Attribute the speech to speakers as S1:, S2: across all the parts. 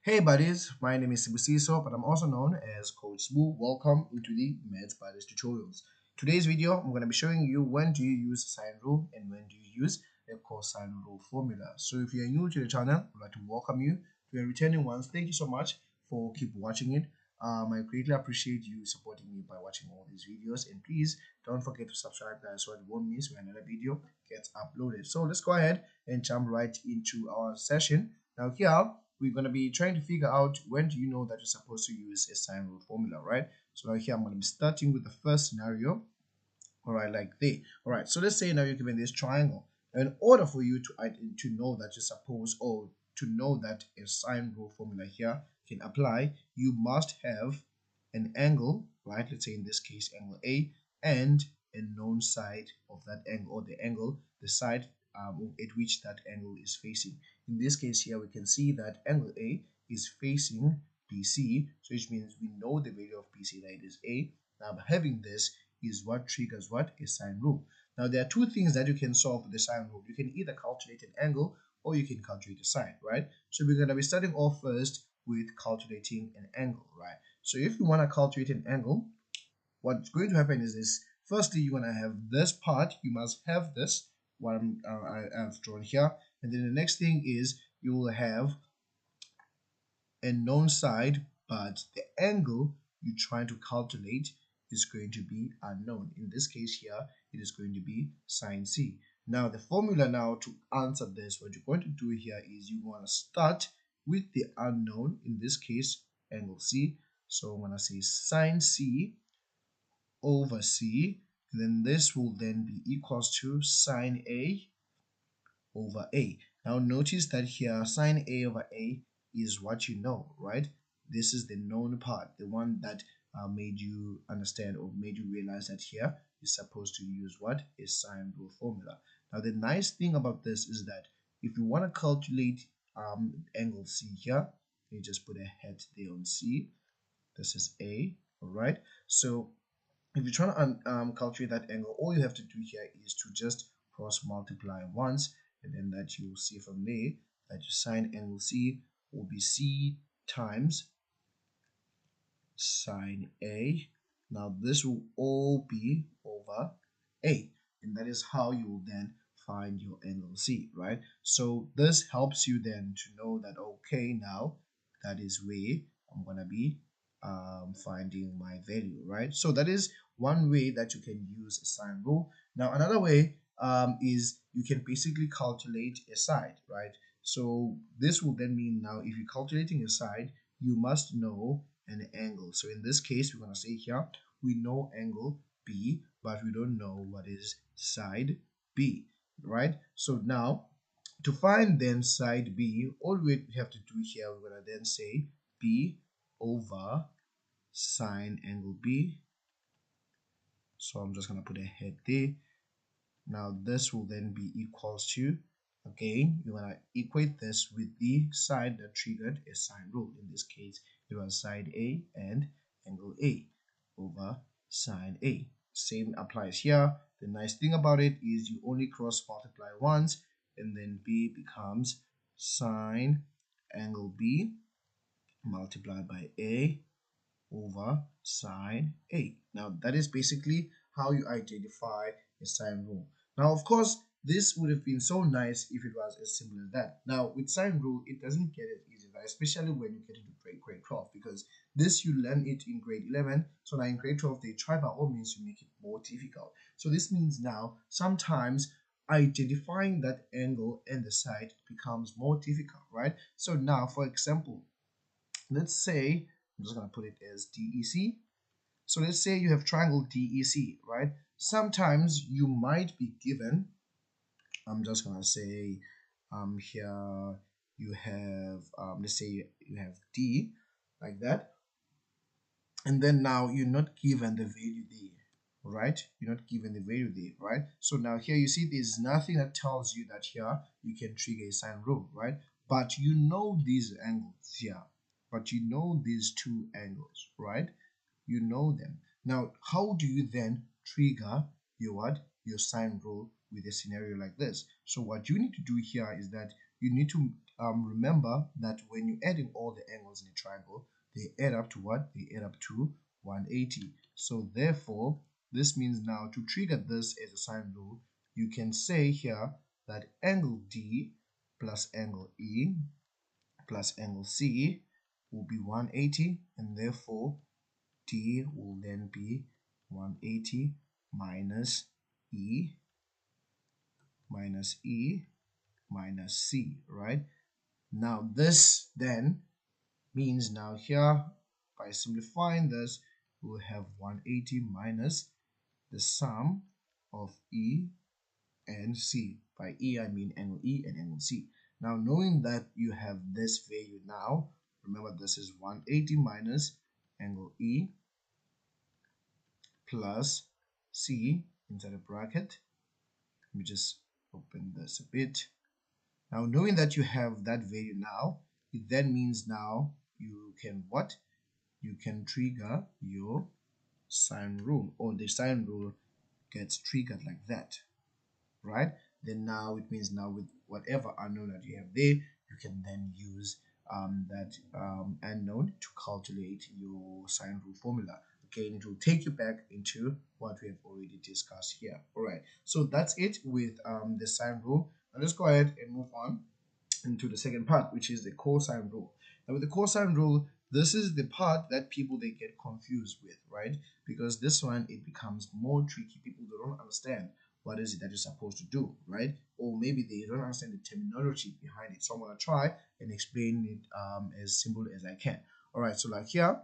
S1: Hey buddies, my name is Sibusiso, but I'm also known as Coach Sbu. Welcome into the Mathsbuddies tutorials. Today's video, I'm going to be showing you when do you use sine rule and when do you use a cosine rule formula. So if you're new to the channel, I'd like to welcome you. If you're returning ones, thank you so much for keep watching it. I greatly appreciate you supporting me by watching all these videos, and please don't forget to subscribe guys so you won't miss when another video gets uploaded. So let's go ahead and jump right into our session. Now here we're going to be trying to figure out when do you know that you're supposed to use a sine rule formula, right? So now here I'm going to be starting with the first scenario, all right, like this. All right, so let's say now you're given this triangle. Now in order for you to know that you're supposed, or to know that a sine rule formula here can apply, you must have an angle, right? Let's say in this case angle A, and a known side of that angle, or the angle, the side at which that angle is facing. In this case here, we can see that angle A is facing BC, so which means we know the value of BC, that it is A. Now having this is what triggers what? A sine rule. Now there are two things that you can solve with the sine rule. You can either calculate an angle or you can calculate a sine, right? So we're going to be starting off first with calculating an angle, right? So if you want to calculate an angle, what's going to happen is this. Firstly, you're going to have this part. You must have this, what I have drawn here. And then the next thing is you will have a known side, but the angle you're trying to calculate is going to be unknown. In this case here, it is going to be sine C. Now the formula now to answer this, what you're going to do here is you want to start with the unknown, in this case angle C. So I'm going to say sine C over C, and then this will then be equals to sine A over A. Now notice that here sine A over A is what you know, right? This is the known part, the one that made you understand or made you realize that here is supposed to use what? A sine rule formula. Now the nice thing about this is that if you want to calculate angle C here, you just put a head there on C. This is A, all right? So if you're trying to calculate that angle, all you have to do here is to just cross multiply once, and then that you will see from there that your sine angle C will be C times sine A. Now this will all be over A, and that is how you will then find your angle C, right? So this helps you then to know that, okay, now that is where I'm gonna be finding my value, right? So that is one way that you can use a sine rule. Now another way is you can basically calculate a side, right? So this will then mean now if you're calculating a side, you must know an angle. So in this case, we're going to say here, we know angle B, but we don't know what is side B, right? So now to find then side B, all we have to do here, we're going to then say B over sine angle B. So I'm just going to put a head there. Now this will then be equals to, again, you're going to equate this with the side that triggered a sine rule. In this case, it was side A and angle A over sine A. Same applies here. The nice thing about it is you only cross multiply once, and then B becomes sine angle B multiplied by A over sine A. Now that is basically how you identify a sine rule. Now of course this would have been so nice if it was as simple as that. Now with sine rule it doesn't get as easy, right? Especially when you get into grade 12, because this you learn it in grade 11. So now in grade 12 they try by all means to make it more difficult. So this means now sometimes identifying that angle and the side becomes more difficult, right? So now for example, let's say I'm just going to put it as DEC. So let's say you have triangle DEC, right? Sometimes you might be given, I'm just going to say here you have, let's say you have D like that. And then now you're not given the value there, right? You're not given the value there, right? So now here you see there's nothing that tells you that here you can trigger a sine rule, right? But you know these angles here, but you know these two angles, right? You know them. Now how do you then trigger your what? Your sine rule with a scenario like this? So what you need to do here is that you need to remember that when you're adding all the angles in a triangle, they add up to what? They add up to 180. So therefore, this means now to trigger this as a sine rule, you can say here that angle D plus angle E plus angle C will be 180, and therefore D will then be 180 minus E minus E minus C, right? Now this then means now here, by simplifying this, we'll have 180 minus the sum of E and C. By E, I mean angle E and angle C. Now, knowing that you have this value now, remember this is 180 minus angle E plus C inside a bracket. Let me just open this a bit. Now, knowing that you have that value now, it then means now you can what? You can trigger your sine rule, or the sine rule gets triggered like that, right? Then now it means now with whatever unknown that you have there, you can then use that unknown to calculate your sine rule formula. Okay, and it will take you back into what we have already discussed here. All right, so that's it with the sine rule. Now let's go ahead and move on into the second part, which is the cosine rule. Now with the cosine rule, this is the part that people they get confused with, right? Because this one, it becomes more tricky. People don't understand what is it that you're supposed to do, right? Or maybe they don't understand the terminology behind it. So I'm gonna try and explain it as simple as I can. All right, so like here,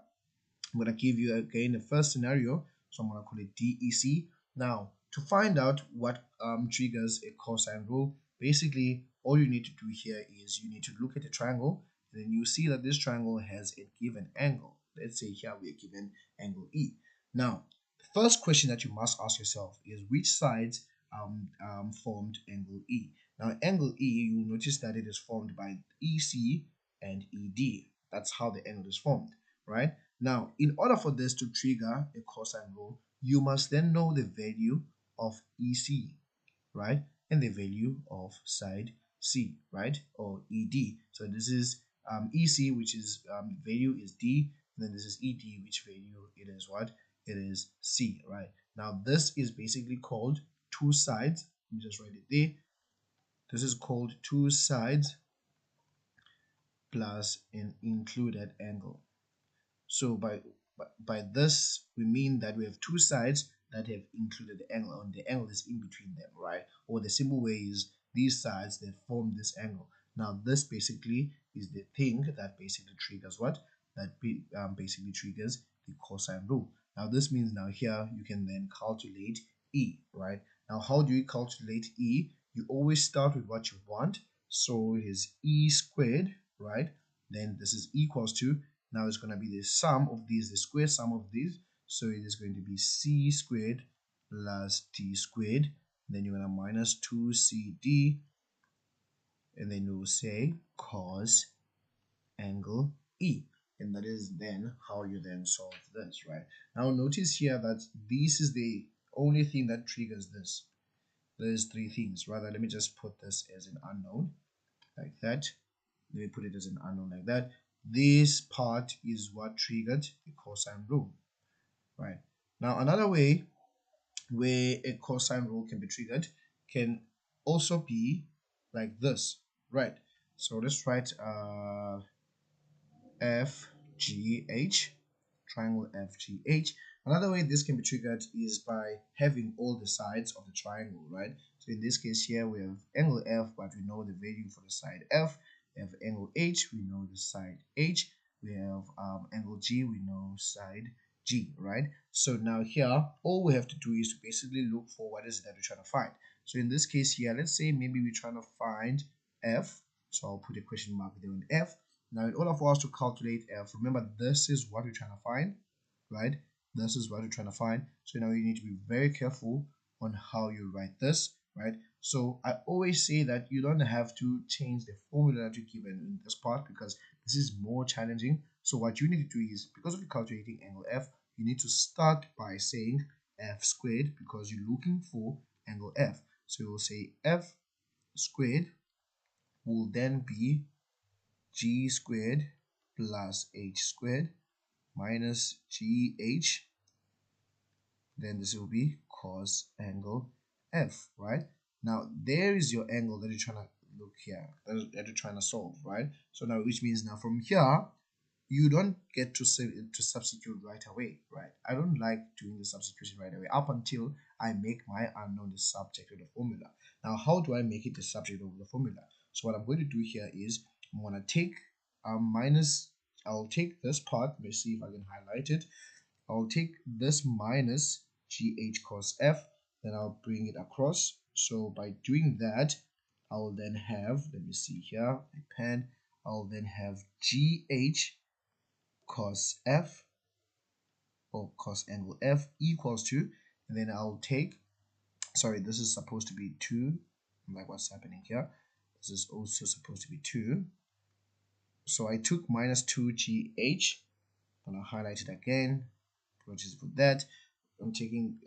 S1: I'm gonna give you again the first scenario. So I'm gonna call it DEC. Now, to find out what triggers a cosine rule, basically all you need to do here is you need to look at a triangle, and then you see that this triangle has a given angle. Let's say here we are given angle E. Now, the first question that you must ask yourself is which sides formed angle E. Now, angle E, you will notice that it is formed by EC and ED. That's how the angle is formed, right? Now, in order for this to trigger a cosine rule, you must then know the value of EC, right? And the value of side C, right? Or ED. So this is EC, which is value is D, and then this is ED, which value it is what? It is C, right? Now this is basically called two sides. Let me just write it there. This is called two sides plus an included angle. So by this we mean that we have two sides that have included the angle, and the angle is in between them, right? Or the simple way is these sides that form this angle. Now this basically is the thing that basically triggers what? That basically triggers the cosine rule. Now this means now here you can then calculate E, right? Now how do you calculate E? You always start with what you want. So it is E squared, right? Then this is equals to, now it's going to be the sum of these, the square sum of these. So it is going to be C squared plus D squared. Then you're going to minus 2CD. And then you'll say cos angle E. And that is then how you then solve this, right? Now notice here that this is the only thing that triggers this. There's three things. Rather, let me just put this as an unknown like that. Let me put it as an unknown like that. This part is what triggered the cosine rule, right? Now, another way where a cosine rule can be triggered can also be like this, right? So let's write FGH, triangle FGH. Another way this can be triggered is by having all the sides of the triangle, right? So in this case here, we have angle F, but we know the value for the side F. We have angle H, we know the side H. We have angle G, we know side G, right? So now here, all we have to do is to basically look for what is it that we're trying to find. So in this case here, let's say maybe we're trying to find F. So I'll put a question mark there on F. Now, in order for us to calculate F, remember this is what we're trying to find, right? This is what we're trying to find. So now you need to be very careful on how you write this, right? So I always say that you don't have to change the formula that you're given in this part because this is more challenging. So what you need to do is, because of calculating angle F, you need to start by saying F squared because you're looking for angle F. So you'll say F squared will then be g squared plus h squared minus gh, then this will be cos angle F, right? Now there is your angle that you're trying to look here, that you're trying to solve, right? So now, which means now from here, you don't get to substitute right away, right? I don't like doing the substitution right away up until I make my unknown the subject of the formula. Now, how do I make it the subject of the formula? So what I'm going to do here is I'm going to take minus, I'll take this part, let me see if I can highlight it. I'll take this minus gh cos f, then I'll bring it across. So by doing that, I'll then have, let me see here, my pen, I'll then have gh cos f, or cos angle f, equals to, and then I'll take, sorry, this is supposed to be 2, like what's happening here. This is also supposed to be 2. So I took minus 2gh, I'm going to highlight it again, apologies for that. I'm taking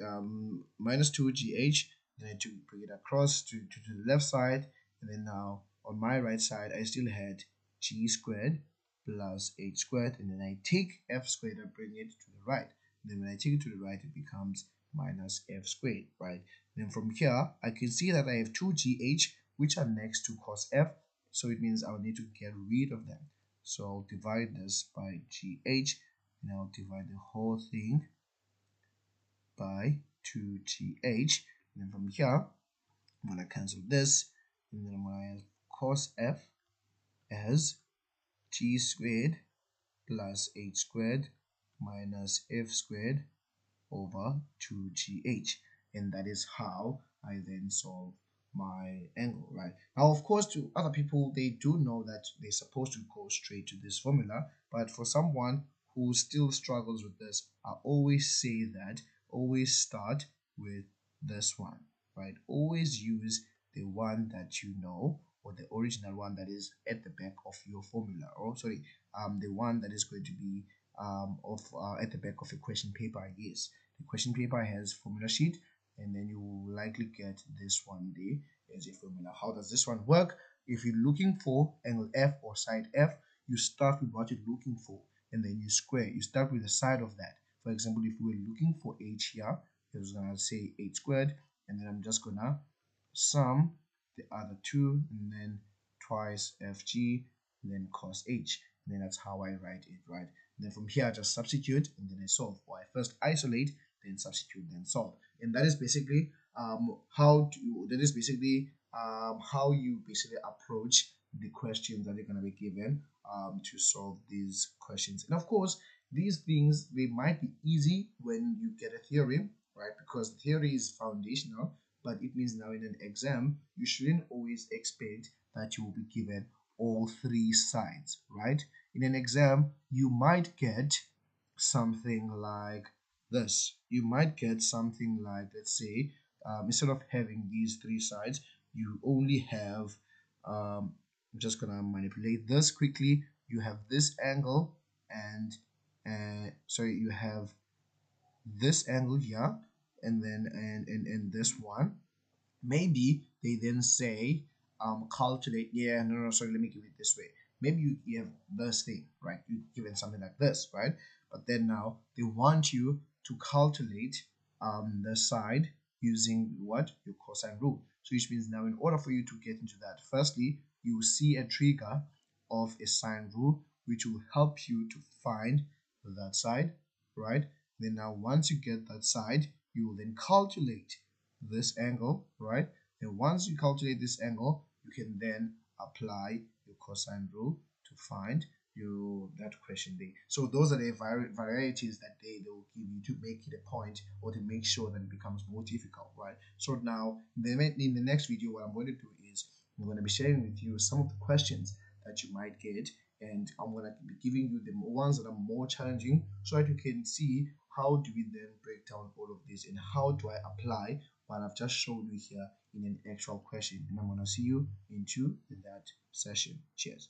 S1: minus 2gh, then I took bring it across to the left side, and then now on my right side I still had g squared plus h squared, and then I take f squared and bring it to the right. And then when I take it to the right, it becomes minus f squared, right? Then from here I can see that I have 2gh which are next to cos f, so it means I'll need to get rid of them. So I'll divide this by gh, and I'll divide the whole thing by 2gh, and then from here I'm going to cancel this, and then I'm going to have cos f as g squared plus h squared minus f squared over 2gh, and that is how I then solve my angle, right? Now, of course, to other people, they do know that they're supposed to go straight to this formula, but for someone who still struggles with this, I always say that always start with this one, right? Always use the one that you know, or the original one that is at the back of your formula, or sorry, the one that is going to be at the back of a question paper, I guess. The question paper has formula sheet, and then you will likely get this one there as a formula. How does this one work? If you're looking for angle F or side F, you start with what you're looking for, and then you square. You start with the side of that. For example, if we were looking for h here, I was gonna say h squared, and then I'm just gonna sum the other two, and then twice fg, and then cos h, and then that's how I write it, right? And then from here I just substitute, and then I solve, or I first isolate, then substitute, then solve. And that is basically how you basically approach the questions that you're going to be given to solve these questions. And of course, these things, they might be easy when you get a theorem, right? Because the theory is foundational, but it means now in an exam you shouldn't always expect that you will be given all three sides, right? In an exam you might get something like this. You might get something like, let's say, instead of having these three sides, you only have I'm just gonna manipulate this quickly. You have this angle, and sorry, you have this angle here, and then and this one. Maybe they then say calculate, yeah, no, sorry, let me give it this way. Maybe you have this thing, right? You given something like this, right? But then now they want you to calculate the side using what? Your cosine rule. So which means now in order for you to get into that, firstly you will see a trigger of a sine rule which will help you to find that side, right? Then now once you get that side, you will then calculate this angle, right? And once you calculate this angle, you can then apply your cosine rule to find that question there. So those are the varieties that they will give you to make it a point, or to make sure that it becomes more difficult, right? So now in the next video, what I'm going to do is I'm going to be sharing with you some of the questions that you might get, and I'm going to be giving you the ones that are more challenging, so that you can see how do we then break down all of this, and how do I apply what I've just shown you here in an actual question. And I'm going to see you into that session. Cheers.